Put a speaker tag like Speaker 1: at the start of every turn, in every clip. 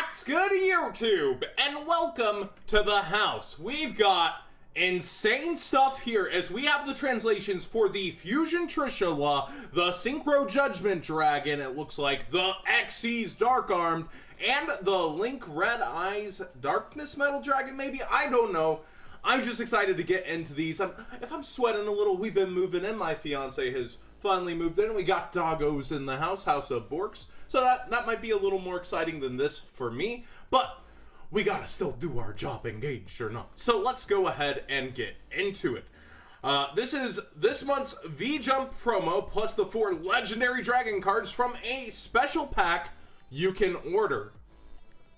Speaker 1: What's good, YouTube? And welcome to the house. We've got insane stuff here as we have the translations for the Fusion TRISHULA, the SYCNRHO Judgment Dragon, it looks like, the XYZ Dark Armed, and the Link Red Eyes Darkness Metal Dragon, maybe? I don't know. I'm just excited to get into these. If I'm sweating a little, we've been moving in. My fiance has finally moved in. We got doggos in the house of Borks. So that might be a little more exciting than this for me. But we gotta still do our job, engaged or not. So let's go ahead and get into it. This is this month's V-Jump promo, plus the 4 legendary dragon cards from a special pack you can order.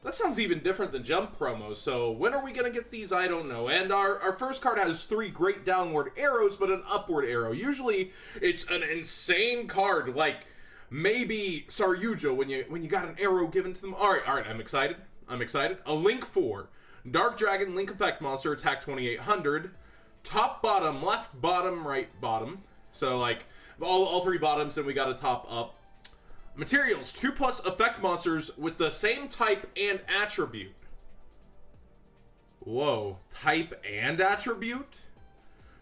Speaker 1: That sounds even different than Jump promos, so when are we going to get these? I don't know. And our first card has 3 great downward arrows, but an upward arrow. Usually, it's an insane card, like maybe Saryuja when you got an arrow given to them. Alright, I'm excited. A Link 4. Dark Dragon, Link Effect Monster, attack 2800. Top, bottom, left, bottom, right, bottom. So, like, all 3 bottoms, and we got a top up. Materials, 2+ effect monsters with the same type and attribute. Whoa, type and attribute?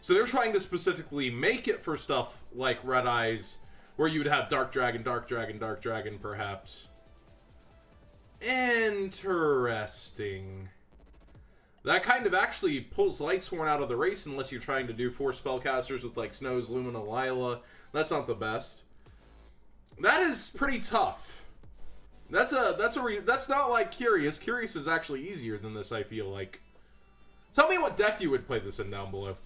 Speaker 1: So they're trying to specifically make it for stuff like Red Eyes, where you would have Dark Dragon, Dark Dragon, Dark Dragon, perhaps. Interesting. That kind of actually pulls Lightsworn out of the race unless you're trying to do 4 spellcasters with like Snows, Lumina, Lila. That's not the best. That is pretty tough. That's not like Curious. Curious is actually easier than this, I feel like. Tell me what deck you would play this in down below.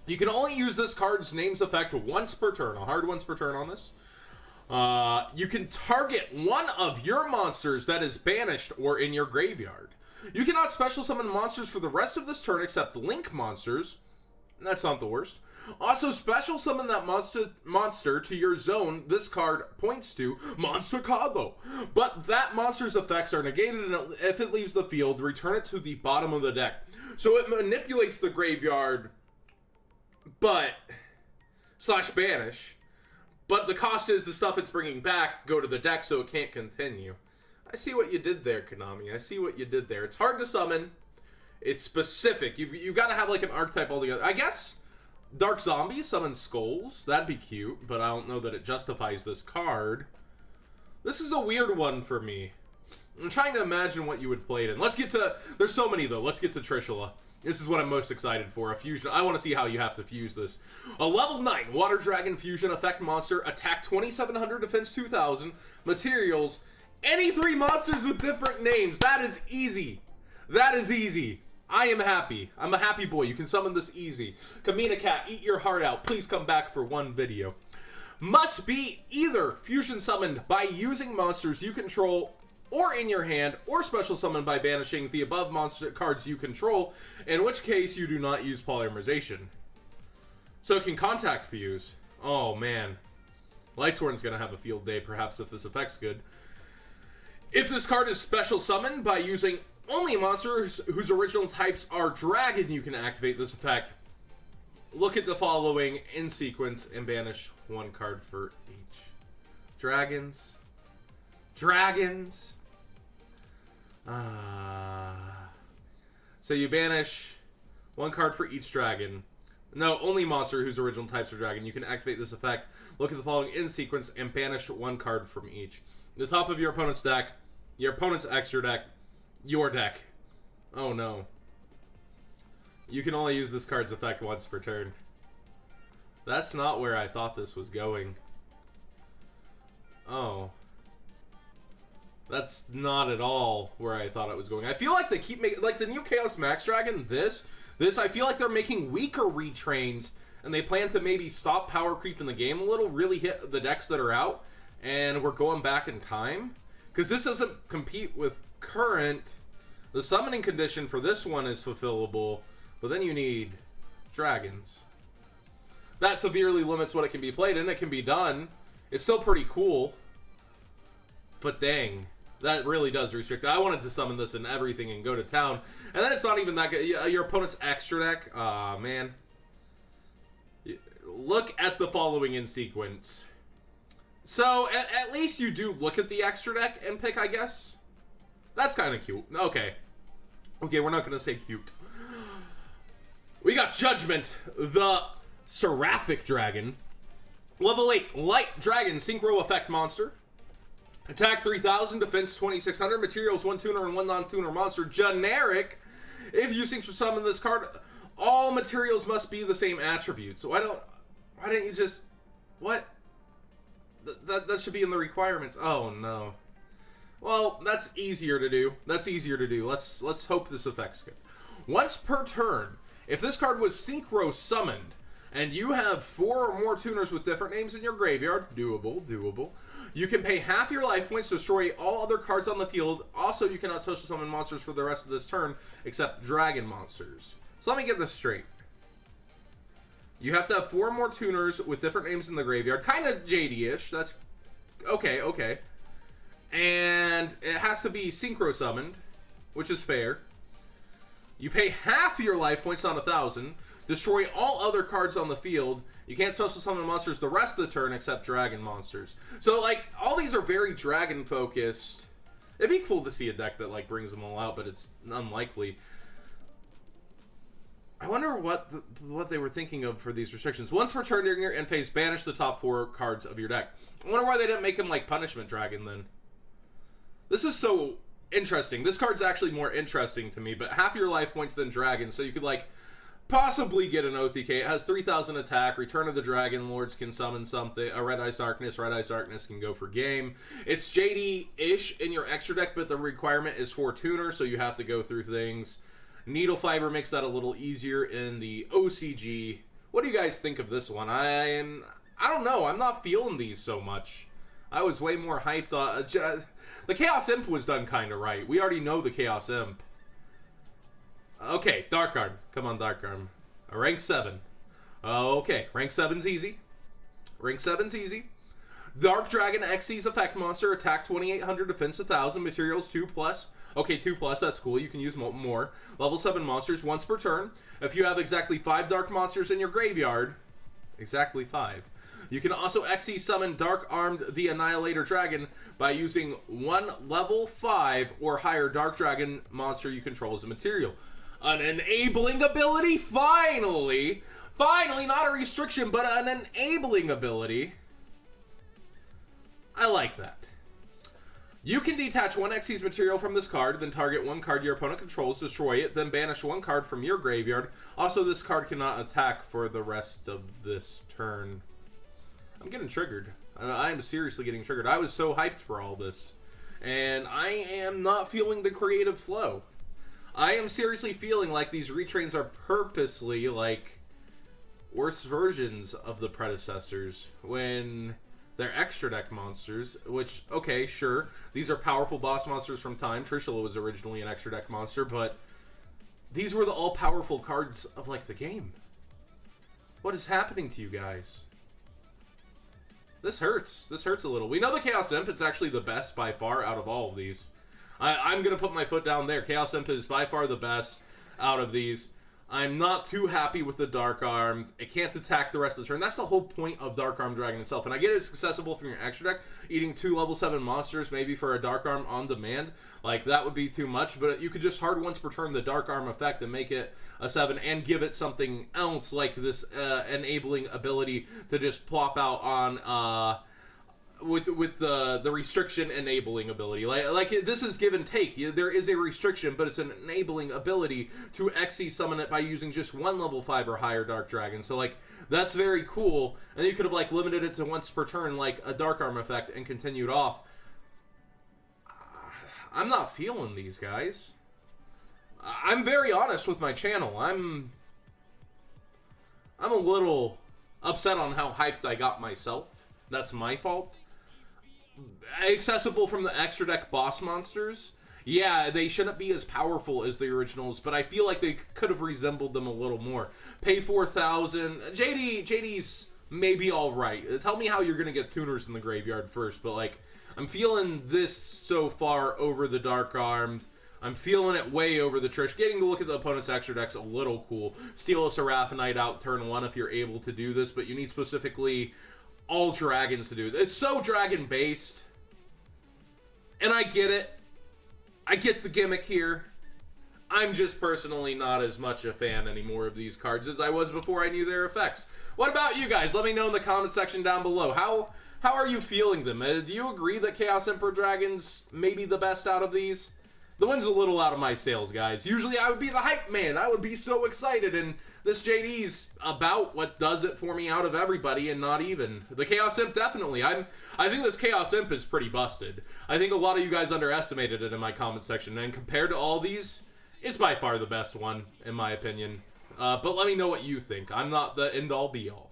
Speaker 1: You can only use this card's name's effect once per turn. A hard once per turn on this. You can target one of your monsters that is banished or in your graveyard. You cannot special summon monsters for the rest of this turn except Link monsters. That's not the worst. Also, special summon that monster to your zone this card points to, Monster Kado. But that monster's effects are negated, and if it leaves the field, return it to the bottom of the deck. So it manipulates the graveyard, but / banish. But the cost is the stuff it's bringing back go to the deck, so it can't continue. I see what you did there, Konami. I see what you did there. It's hard to summon. It's specific. You've got to have like an archetype altogether. I guess Dark Zombie summons Skulls. That'd be cute, but I don't know that it justifies this card. This is a weird one for me. I'm trying to imagine what you would play it in. Let's get to... There's so many, though. Let's get to Trishula. This is what I'm most excited for. A fusion. I want to see how you have to fuse this. A level 9 Water Dragon Fusion Effect Monster. Attack 2700, defense 2000. Materials. Any 3 monsters with different names. That is easy. That is easy. I am happy. I'm a happy boy. You can summon this easy. Kamina Cat, eat your heart out. Please come back for one video. Must be either fusion summoned by using monsters you control or in your hand, or special summoned by banishing the above monster cards you control, in which case you do not use polymerization. So it can contact fuse. Oh man. Lightsworn's gonna have a field day perhaps if this effect's good. If this card is special summoned by using only monsters whose original types are dragon, you can activate this effect. Look at the following in sequence and banish 1 card for each. Dragons. Dragons. So you banish 1 card for each dragon. No, only monster whose original types are dragon. You can activate this effect. Look at the following in sequence and banish 1 card from each. The top of your opponent's deck, your opponent's extra deck, your deck. Oh no. You can only use this card's effect once per turn. That's not where I thought this was going. Oh. That's not at all where I thought it was going. I feel like they keep making, like the new Chaos Max Dragon, this, I feel like they're making weaker retrains, and they plan to maybe stop power creep in the game a little, really hit the decks that are out, and we're going back in time. Because this doesn't compete with current. The summoning condition for this one is fulfillable, but then you need dragons. That severely limits what it can be played, and it can be done. It's still pretty cool. But dang, that really does restrict. I wanted to summon this in everything and go to town. And then it's not even that good. Your opponent's extra deck. Aw, man. Look at the following in sequence. So, at least you do look at the extra deck and pick, I guess. That's kind of cute. Okay, we're not gonna say cute. We got Judgment, the Seraphic Dragon. Level 8, Light Dragon, Synchro Effect Monster. Attack 3000, Defense 2600, Materials 1 tuner and 1 non-tuner monster. Generic. If you synchro summon this card, all materials must be the same attributes. So why don't you just... What? That should be in the requirements. Oh, no. Well, that's easier to do. Let's hope this affect's good. Once per turn, if this card was synchro summoned, and you have 4 or more tuners with different names in your graveyard, doable, you can pay half your life points to destroy all other cards on the field. Also, you cannot special summon monsters for the rest of this turn, except dragon monsters. So let me get this straight. You have to have 4 more tuners with different names in the graveyard. Kind of JD-ish. That's... Okay. And it has to be synchro summoned, which is fair. You pay half your life points on 1,000. Destroy all other cards on the field. You can't special summon monsters the rest of the turn except dragon monsters. So, like, all these are very dragon focused. It'd be cool to see a deck that, like, brings them all out, but it's unlikely. I wonder what they were thinking of for these restrictions. Once per turn during your end phase, banish the top 4 cards of your deck. I wonder why they didn't make him, like, Punishment Dragon, then. This is so interesting. This card's actually more interesting to me, but half your life points than dragon, so you could, like... possibly get an OTK. It has 3,000 attack. Return of the Dragon Lords can summon something. A Red Ice Darkness. Red Ice Darkness can go for game. It's JD-ish in your extra deck, but the requirement is 4 tuners, so you have to go through things. Needle Fiber makes that a little easier in the OCG. What do you guys think of this one? I don't know. I'm not feeling these so much. I was way more hyped on... the Chaos Imp was done kind of right. We already know the Chaos Imp. Okay, Dark Arm. Come on, Dark Arm. Rank 7. Okay, Rank 7's easy. Dark Dragon Xyz Effect Monster. Attack 2,800, Defense 1,000, Materials 2+. Okay, 2+, that's cool. You can use more. Level 7 monsters once per turn. If you have exactly 5 Dark Monsters in your graveyard, exactly 5, you can also Xyz summon Dark Armed the Annihilator Dragon by using 1 level 5 or higher Dark Dragon monster you control as a material. An enabling ability? Finally, not a restriction, but an enabling ability. I like that. You can detach 1 Xyz material from this card, then target 1 card your opponent controls, destroy it, then banish 1 card from your graveyard. Also, this card cannot attack for the rest of this turn. I'm getting triggered. I am seriously getting triggered. I was so hyped for all this, and I am not feeling the creative flow. I am seriously feeling like these retrains are purposely, like, worse versions of the predecessors when they're extra deck monsters, which, okay, sure, these are powerful boss monsters from time. TRISHULA was originally an extra deck monster, but these were the all-powerful cards of, like, the game. What is happening to you guys? This hurts. This hurts a little. We know the Chaos Imp, it's actually the best by far out of all of these. I'm going to put my foot down there. Chaos Imp is by far the best out of these. I'm not too happy with the Dark Arm. It can't attack the rest of the turn. That's the whole point of Dark Arm Dragon itself. And I get it's accessible from your extra deck. Eating 2 level 7 monsters, maybe for a Dark Arm on demand. Like, that would be too much. But you could just hard once per turn the Dark Arm effect and make it a 7 and give it something else like this enabling ability to just plop out on... with the restriction enabling ability. Like this is give and take. There is a restriction, but it's an enabling ability to Xyz summon it by using just 1 level 5 or higher Dark Dragon. So, like, that's very cool. And you could have, like, limited it to once per turn, like a Dark Arm effect, and continued off. I'm not feeling these, guys. I'm very honest with my channel. I'm a little upset on how hyped I got myself. That's my fault. Accessible from the extra deck boss monsters. Yeah, they shouldn't be as powerful as the originals, but I feel like they could have resembled them a little more. Pay 4,000. JD's maybe alright. Tell me how you're going to get tuners in the graveyard first, but, like, I'm feeling this so far over the Dark Armed. I'm feeling it way over the Trish. Getting to look at the opponent's extra deck's a little cool. Steal a Seraphinite out turn 1 if you're able to do this, but you need specifically all dragons to do it. It's so dragon based, and I get it. I get the gimmick here. I'm just personally not as much a fan anymore of these cards as I was before I knew their effects. What about you guys? Let me know in the comment section down below. How are you feeling them? Do you agree that Chaos Emperor Dragon's maybe the best out of these? The one's a little out of my sales, guys. Usually I would be the hype man. I would be so excited, and this JD's about what does it for me out of everybody, and not even. The Chaos Imp, definitely. I think this Chaos Imp is pretty busted. I think a lot of you guys underestimated it in my comment section, and compared to all these, it's by far the best one, in my opinion. But let me know what you think. I'm not the end-all, be-all.